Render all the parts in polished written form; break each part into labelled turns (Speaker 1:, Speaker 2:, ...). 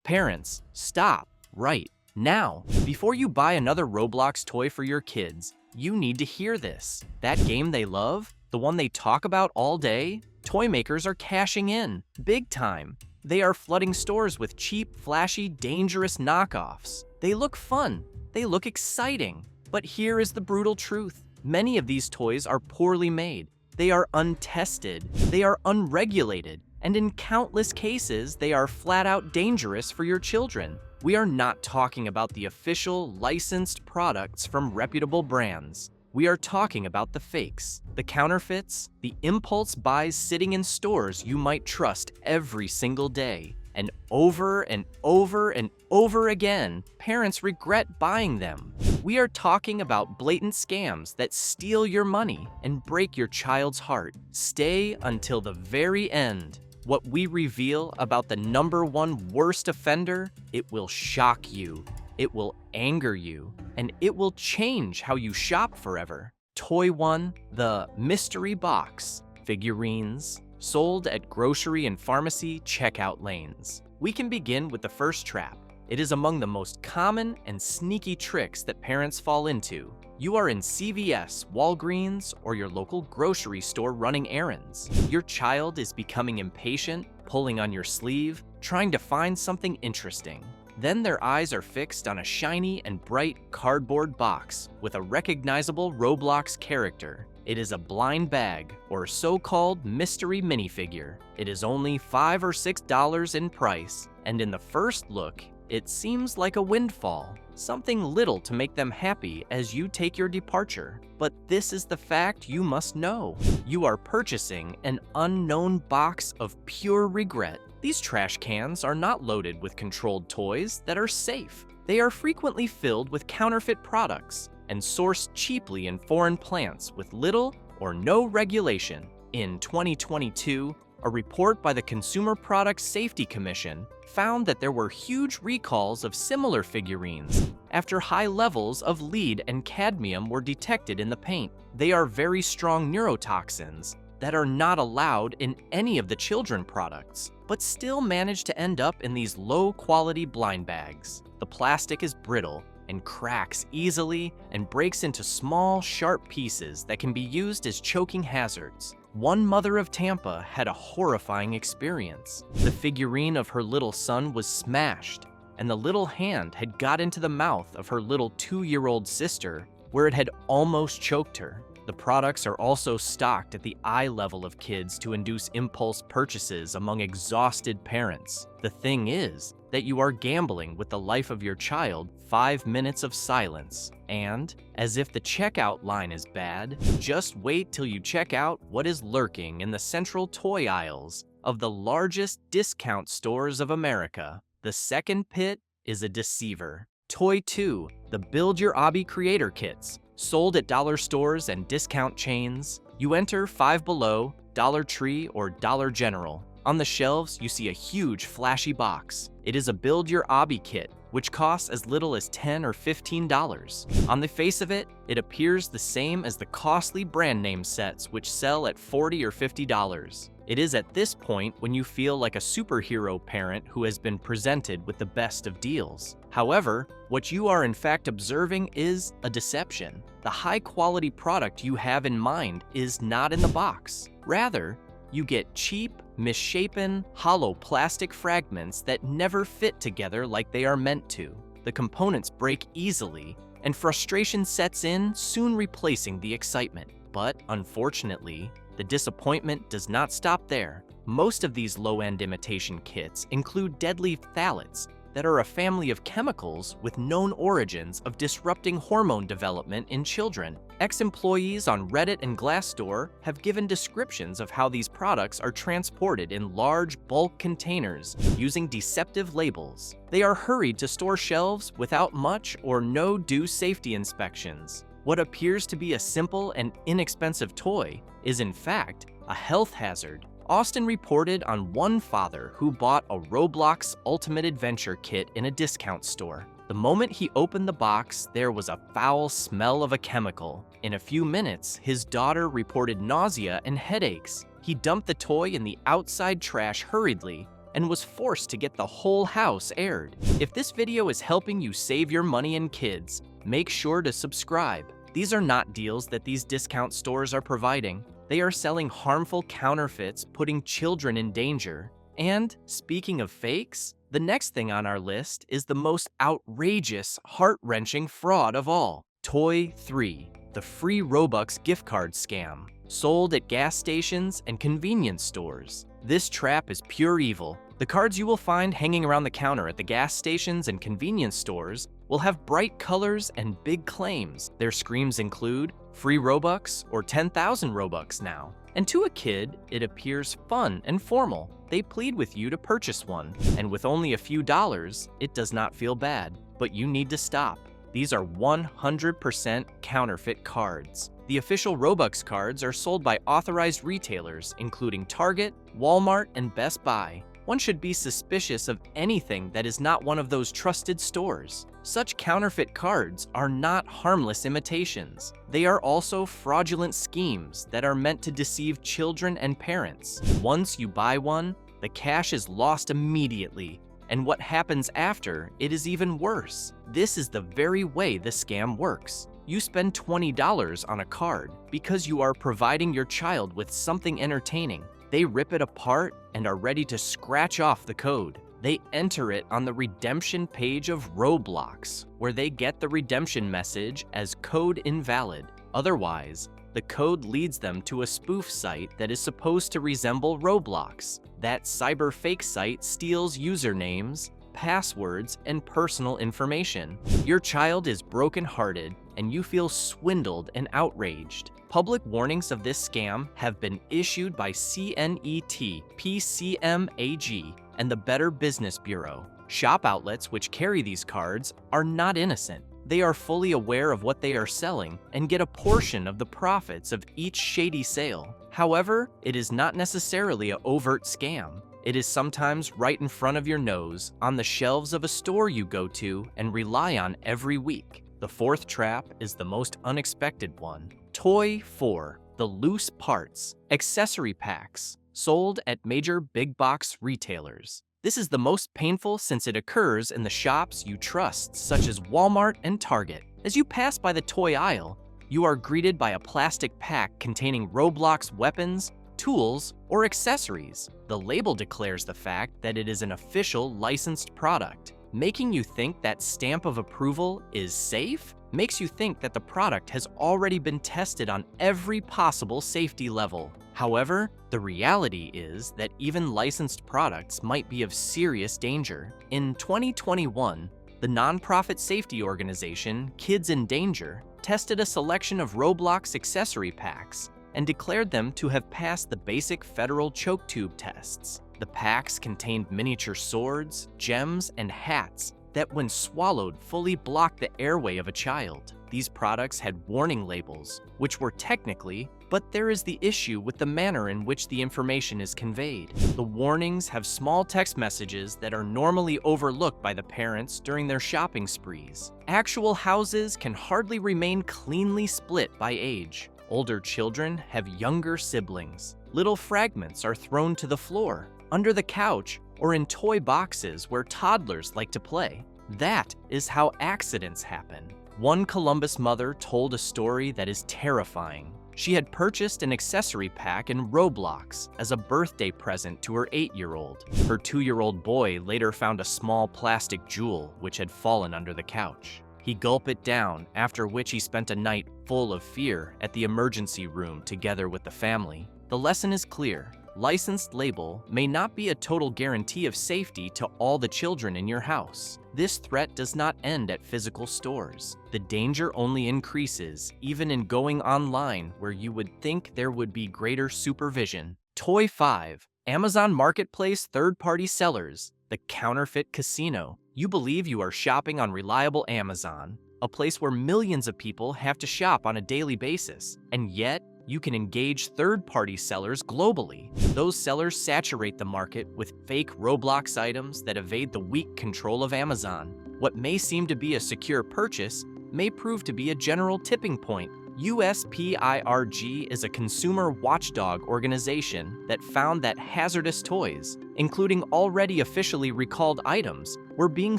Speaker 1: Parents, stop right now. Before you buy another Roblox toy for your kids, you need to hear this. That game they love, the one they talk about all day, toy makers are cashing in, big time. They are flooding stores with cheap, flashy, dangerous knockoffs. They look fun, they look exciting. But here is the brutal truth. Many of these toys are poorly made. They are untested, they are unregulated, and in countless cases, they are flat out dangerous for your children. We are not talking about the official, licensed products from reputable brands. We are talking about the fakes, the counterfeits, the impulse buys sitting in stores you might trust every single day. And over and over and over again, parents regret buying them. We are talking about blatant scams that steal your money and break your child's heart. Stay until the very end. What we reveal about the #1 worst offender, it will shock you, it will anger you, and it will change how you shop forever. Toy 1, the mystery box, figurines, sold at grocery and pharmacy checkout lanes. We can begin with the first trap. It is among the most common and sneaky tricks that parents fall into. You are in CVS, Walgreens, or your local grocery store running errands. Your child is becoming impatient, pulling on your sleeve, trying to find something interesting. Then their eyes are fixed on a shiny and bright cardboard box with a recognizable Roblox character. It is a blind bag, or so-called mystery minifigure. It is only $5 or $6 in price, and in the first look, it seems like a windfall, something little to make them happy as you take your departure. But this is the fact you must know. You are purchasing an unknown box of pure regret. These trash cans are not loaded with controlled toys that are safe. They are frequently filled with counterfeit products and sourced cheaply in foreign plants with little or no regulation. In 2022, a report by the Consumer Product Safety Commission found that there were huge recalls of similar figurines after high levels of lead and cadmium were detected in the paint. They are very strong neurotoxins that are not allowed in any of the children products, but still manage to end up in these low-quality blind bags. The plastic is brittle and cracks easily and breaks into small, sharp pieces that can be used as choking hazards. One mother of Tampa had a horrifying experience. The figurine of her little son was smashed, and the little hand had got into the mouth of her little 2-year-old sister, where it had almost choked her. The products are also stocked at the eye level of kids to induce impulse purchases among exhausted parents. The thing is that you are gambling with the life of your child. 5 minutes of silence. And, as if the checkout line is bad, just wait till you check out what is lurking in the central toy aisles of the largest discount stores of America. The second pit is a deceiver. Toy 2, the Build Your Obby Creator Kits, sold at dollar stores and discount chains. You enter Five Below, Dollar Tree, or Dollar General. On the shelves, you see a huge flashy box. It is a Build Your Obby kit, which costs as little as $10 or $15. On the face of it, it appears the same as the costly brand name sets which sell at $40 or $50. It is at this point when you feel like a superhero parent who has been presented with the best of deals. However, what you are in fact observing is a deception. The high-quality product you have in mind is not in the box. Rather, you get cheap, misshapen, hollow plastic fragments that never fit together like they are meant to. The components break easily, and frustration sets in, soon replacing the excitement. But unfortunately, the disappointment does not stop there. Most of these low-end imitation kits include deadly phthalates that are a family of chemicals with known origins of disrupting hormone development in children. Ex-employees on Reddit and Glassdoor have given descriptions of how these products are transported in large, bulk containers using deceptive labels. They are hurried to store shelves without much or no due safety inspections. What appears to be a simple and inexpensive toy is in fact a health hazard. Austin reported on one father who bought a Roblox Ultimate Adventure kit in a discount store. The moment he opened the box, there was a foul smell of a chemical. In a few minutes, his daughter reported nausea and headaches. He dumped the toy in the outside trash hurriedly and was forced to get the whole house aired. If this video is helping you save your money and kids, make sure to subscribe. These are not deals that these discount stores are providing. They are selling harmful counterfeits, putting children in danger. And speaking of fakes, the next thing on our list is the most outrageous, heart-wrenching fraud of all. Toy 3, the free Robux gift card scam, sold at gas stations and convenience stores. This trap is pure evil. The cards you will find hanging around the counter at the gas stations and convenience stores will have bright colors and big claims. Their screams include free Robux or 10,000 Robux now. And to a kid, it appears fun and formal. They plead with you to purchase one, and with only a few dollars, it does not feel bad. But you need to stop. These are 100% counterfeit cards. The official Robux cards are sold by authorized retailers, including Target, Walmart, and Best Buy. One should be suspicious of anything that is not one of those trusted stores. Such counterfeit cards are not harmless imitations. They are also fraudulent schemes that are meant to deceive children and parents. Once you buy one, the cash is lost immediately, and what happens after, it is even worse. This is the very way the scam works. You spend $20 on a card because you are providing your child with something entertaining. They rip it apart and are ready to scratch off the code. They enter it on the redemption page of Roblox, where they get the redemption message as code invalid. Otherwise, the code leads them to a spoof site that is supposed to resemble Roblox. That cyber fake site steals usernames, passwords, and personal information. Your child is brokenhearted and you feel swindled and outraged. Public warnings of this scam have been issued by CNET, PCMAG, and the Better Business Bureau. Shop outlets which carry these cards are not innocent. They are fully aware of what they are selling and get a portion of the profits of each shady sale. However, it is not necessarily an overt scam. It is sometimes right in front of your nose on the shelves of a store you go to and rely on every week. The fourth trap is the most unexpected one. Toy 4, the loose parts, accessory packs, sold at major big box retailers. This is the most painful since it occurs in the shops you trust, such as Walmart and Target. As you pass by the toy aisle, you are greeted by a plastic pack containing Roblox weapons, tools, or accessories. The label declares the fact that it is an official licensed product, making you think that stamp of approval is safe? Makes you think that the product has already been tested on every possible safety level. However, the reality is that even licensed products might be of serious danger. In 2021, the nonprofit safety organization Kids in Danger tested a selection of Roblox accessory packs and declared them to have passed the basic federal choke tube tests. The packs contained miniature swords, gems, and hats that when swallowed fully blocked the airway of a child. These products had warning labels, which were technically, but there is the issue with the manner in which the information is conveyed. The warnings have small text messages that are normally overlooked by the parents during their shopping sprees. Actual houses can hardly remain cleanly split by age. Older children have younger siblings. Little fragments are thrown to the floor, under the couch, or in toy boxes where toddlers like to play. That is how accidents happen. One Columbus mother told a story that is terrifying. She had purchased an accessory pack in Roblox as a birthday present to her 8-year-old. Her 2-year-old boy later found a small plastic jewel which had fallen under the couch. He gulped it down, after which he spent a night full of fear at the emergency room together with the family. The lesson is clear. Licensed label may not be a total guarantee of safety to all the children in your house. This threat does not end at physical stores. The danger only increases even in going online, where you would think there would be greater supervision. Toy 5, Amazon Marketplace third-party sellers, the counterfeit casino. You believe you are shopping on reliable Amazon, a place where millions of people have to shop on a daily basis, and yet you can engage third-party sellers globally. Those sellers saturate the market with fake Roblox items that evade the weak control of Amazon. What may seem to be a secure purchase may prove to be a general tipping point. USPIRG is a consumer watchdog organization that found that hazardous toys, including already officially recalled items, were being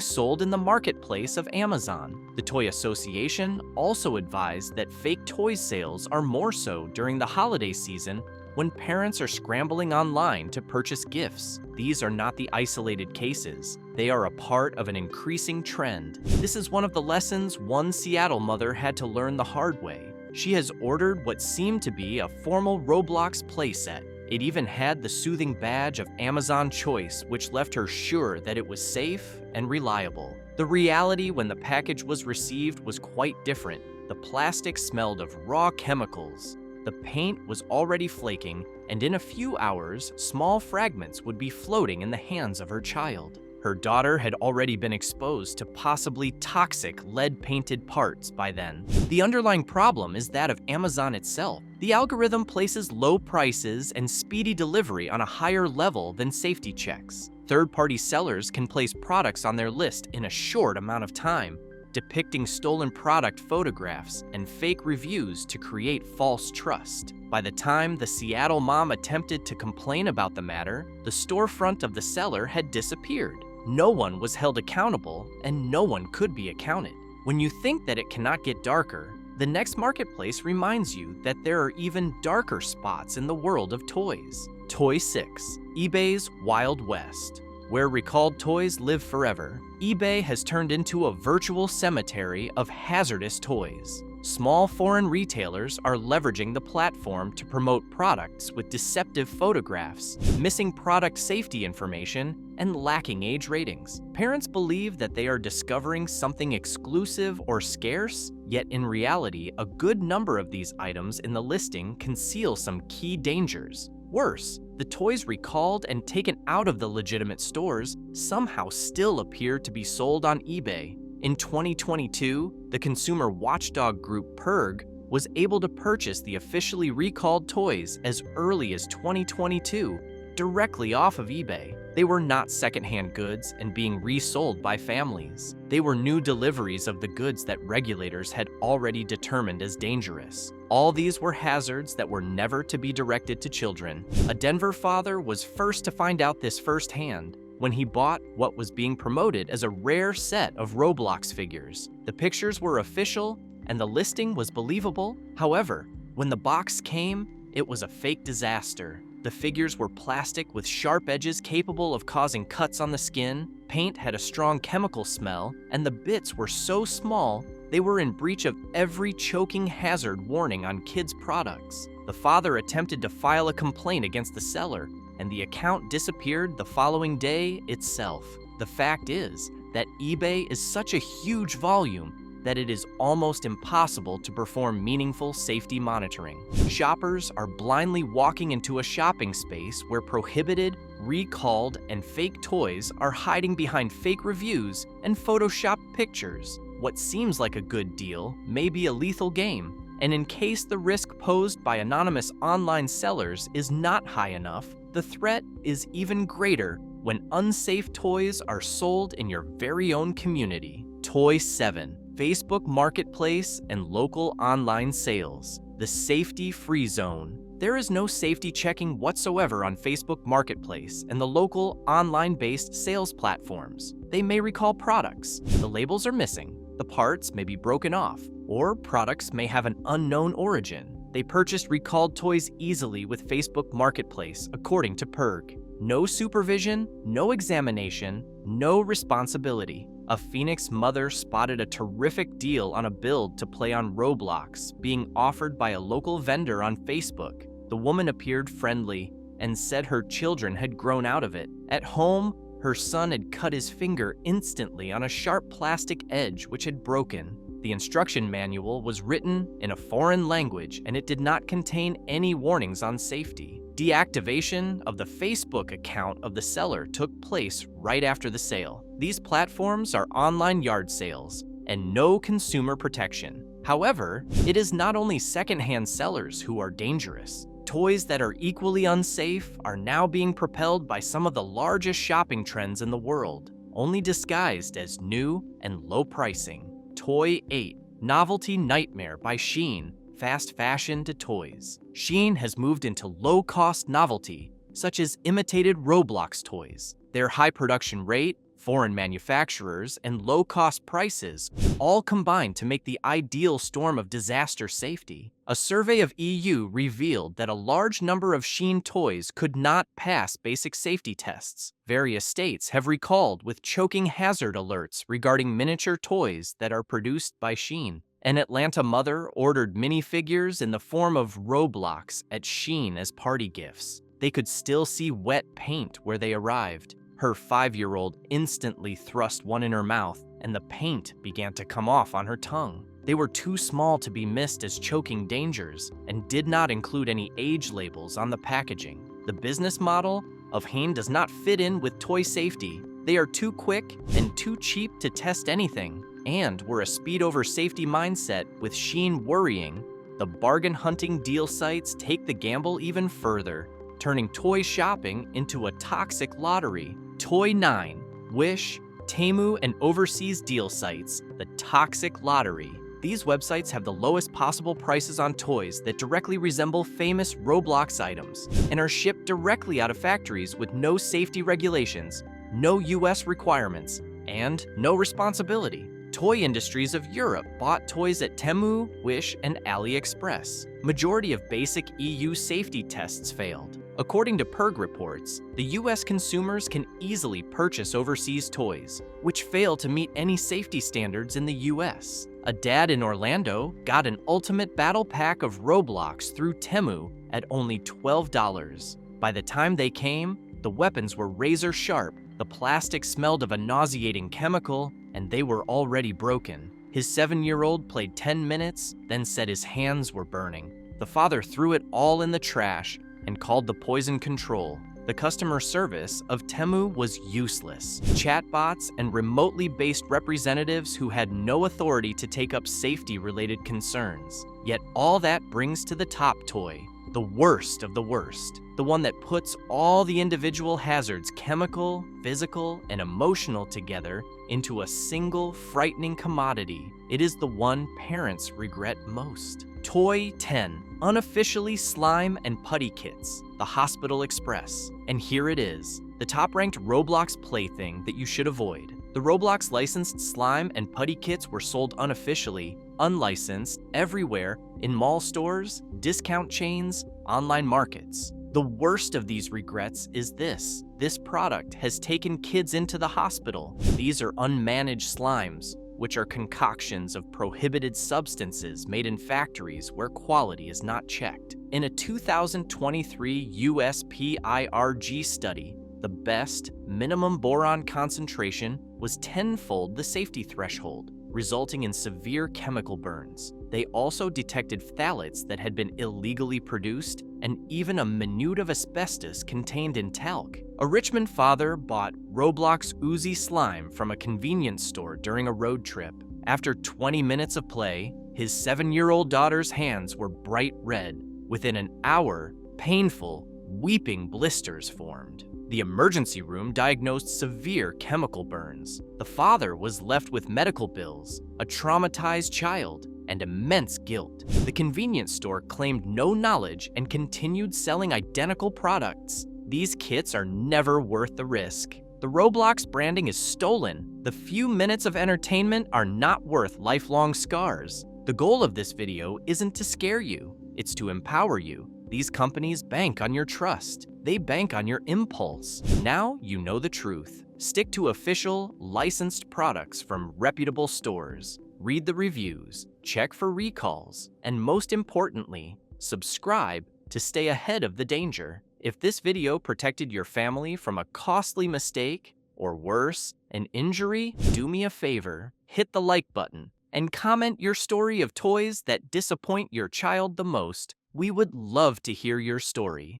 Speaker 1: sold in the marketplace of Amazon. The Toy Association also advised that fake toy sales are more so during the holiday season when parents are scrambling online to purchase gifts. These are not the isolated cases. They are a part of an increasing trend. This is one of the lessons one Seattle mother had to learn the hard way. She has ordered what seemed to be a formal Roblox playset. It even had the soothing badge of Amazon Choice, which left her sure that it was safe and reliable. The reality when the package was received was quite different. The plastic smelled of raw chemicals. The paint was already flaking, and in a few hours, small fragments would be floating in the hands of her child. Her daughter had already been exposed to possibly toxic lead-painted parts by then. The underlying problem is that of Amazon itself. The algorithm places low prices and speedy delivery on a higher level than safety checks. Third-party sellers can place products on their list in a short amount of time, depicting stolen product photographs and fake reviews to create false trust. By the time the Seattle mom attempted to complain about the matter, the storefront of the seller had disappeared. No one was held accountable, and no one could be accounted. When you think that it cannot get darker, the next marketplace reminds you that there are even darker spots in the world of toys. Toy 6, eBay's Wild West. Where recalled toys live forever, eBay has turned into a virtual cemetery of hazardous toys. Small foreign retailers are leveraging the platform to promote products with deceptive photographs, missing product safety information, and lacking age ratings. Parents believe that they are discovering something exclusive or scarce, yet in reality, a good number of these items in the listing conceal some key dangers. Worse, the toys recalled and taken out of the legitimate stores somehow still appear to be sold on eBay. In 2022, the consumer watchdog group PERG was able to purchase the officially recalled toys as early as 2022 directly off of eBay. They were not secondhand goods and being resold by families. They were new deliveries of the goods that regulators had already determined as dangerous. All these were hazards that were never to be directed to children. A Denver father was first to find out this firsthand when he bought what was being promoted as a rare set of Roblox figures. The pictures were official and the listing was believable. However, when the box came, it was a fake disaster. The figures were plastic with sharp edges capable of causing cuts on the skin, paint had a strong chemical smell, and the bits were so small they were in breach of every choking hazard warning on kids' products. The father attempted to file a complaint against the seller, and the account disappeared the following day itself. The fact is that eBay is such a huge volume that it is almost impossible to perform meaningful safety monitoring. Shoppers are blindly walking into a shopping space where prohibited, recalled, and fake toys are hiding behind fake reviews and photoshopped pictures. What seems like a good deal may be a lethal game, and in case the risk posed by anonymous online sellers is not high enough, the threat is even greater when unsafe toys are sold in your very own community. Toy 7. Facebook Marketplace and local online sales. The safety-free zone. There is no safety checking whatsoever on Facebook Marketplace and the local online-based sales platforms. They may recall products. The labels are missing. The parts may be broken off, or products may have an unknown origin. They purchased recalled toys easily with Facebook Marketplace, according to PERG. No supervision, no examination, no responsibility. A Phoenix mother spotted a terrific deal on a build to play on Roblox being offered by a local vendor on Facebook. The woman appeared friendly and said her children had grown out of it. At home, her son had cut his finger instantly on a sharp plastic edge which had broken. The instruction manual was written in a foreign language and it did not contain any warnings on safety. Deactivation of the Facebook account of the seller took place right after the sale. These platforms are online yard sales and no consumer protection. However, it is not only secondhand sellers who are dangerous. Toys that are equally unsafe are now being propelled by some of the largest shopping trends in the world, only disguised as new and low pricing. Toy 8. Novelty Nightmare by Shein. Fast fashion to toys. Shein has moved into low-cost novelty, such as imitated Roblox toys. Their high production rate, foreign manufacturers, and low-cost prices all combine to make the ideal storm of disaster safety. A survey of EU revealed that a large number of Shein toys could not pass basic safety tests. Various states have recalled with choking hazard alerts regarding miniature toys that are produced by Shein. An Atlanta mother ordered minifigures in the form of Roblox at Shein as party gifts. They could still see wet paint where they arrived. Her 5-year-old instantly thrust one in her mouth, and the paint began to come off on her tongue. They were too small to be missed as choking dangers and did not include any age labels on the packaging. The business model of Shein does not fit in with toy safety. They are too quick and too cheap to test anything, and were a speed over safety mindset, with Shein worrying. The bargain hunting deal sites take the gamble even further, turning toy shopping into a toxic lottery. Toy 9, Wish, Temu, and overseas deal sites, the toxic lottery. These websites have the lowest possible prices on toys that directly resemble famous Roblox items and are shipped directly out of factories with no safety regulations, no US requirements, and no responsibility. Toy industries of Europe bought toys at Temu, Wish, and AliExpress. Majority of basic EU safety tests failed. According to PERG reports, the US consumers can easily purchase overseas toys, which fail to meet any safety standards in the US. A dad in Orlando got an ultimate battle pack of Roblox through Temu at only $12. By the time they came, the weapons were razor sharp, the plastic smelled of a nauseating chemical, and they were already broken. His 7-year-old played 10 minutes, then said his hands were burning. The father threw it all in the trash and called the poison control. The customer service of Temu was useless. Chatbots and remotely based representatives who had no authority to take up safety-related concerns. Yet all that brings to the top toy, the worst of the worst, the one that puts all the individual hazards, chemical, physical, and emotional together into a single frightening commodity. It is the one parents regret most. Toy 10, unofficially slime and putty kits, the Hospital Express. And here it is, the top-ranked Roblox plaything that you should avoid. The Roblox licensed slime and putty kits were sold unofficially, unlicensed, everywhere, in mall stores, discount chains, online markets. The worst of these regrets is this. This product has taken kids into the hospital. These are unmanaged slimes, which are concoctions of prohibited substances made in factories where quality is not checked. In a 2023 USPIRG study, the best minimum boron concentration was 10-fold the safety threshold, resulting in severe chemical burns. They also detected phthalates that had been illegally produced and even a minute of asbestos contained in talc. A Richmond father bought Roblox Oozy Slime from a convenience store during a road trip. After 20 minutes of play, his 7-year-old daughter's hands were bright red. Within an hour, painful, weeping blisters formed. The emergency room diagnosed severe chemical burns. The father was left with medical bills, a traumatized child, and immense guilt. The convenience store claimed no knowledge and continued selling identical products. These kits are never worth the risk. The Roblox branding is stolen. The few minutes of entertainment are not worth lifelong scars. The goal of this video isn't to scare you, it's to empower you. These companies bank on your trust. They bank on your impulse. Now you know the truth. Stick to official, licensed products from reputable stores. Read the reviews, check for recalls, and most importantly, subscribe to stay ahead of the danger. If this video protected your family from a costly mistake, or worse, an injury, do me a favor, hit the like button, and comment your story of toys that disappoint your child the most. We would love to hear your story.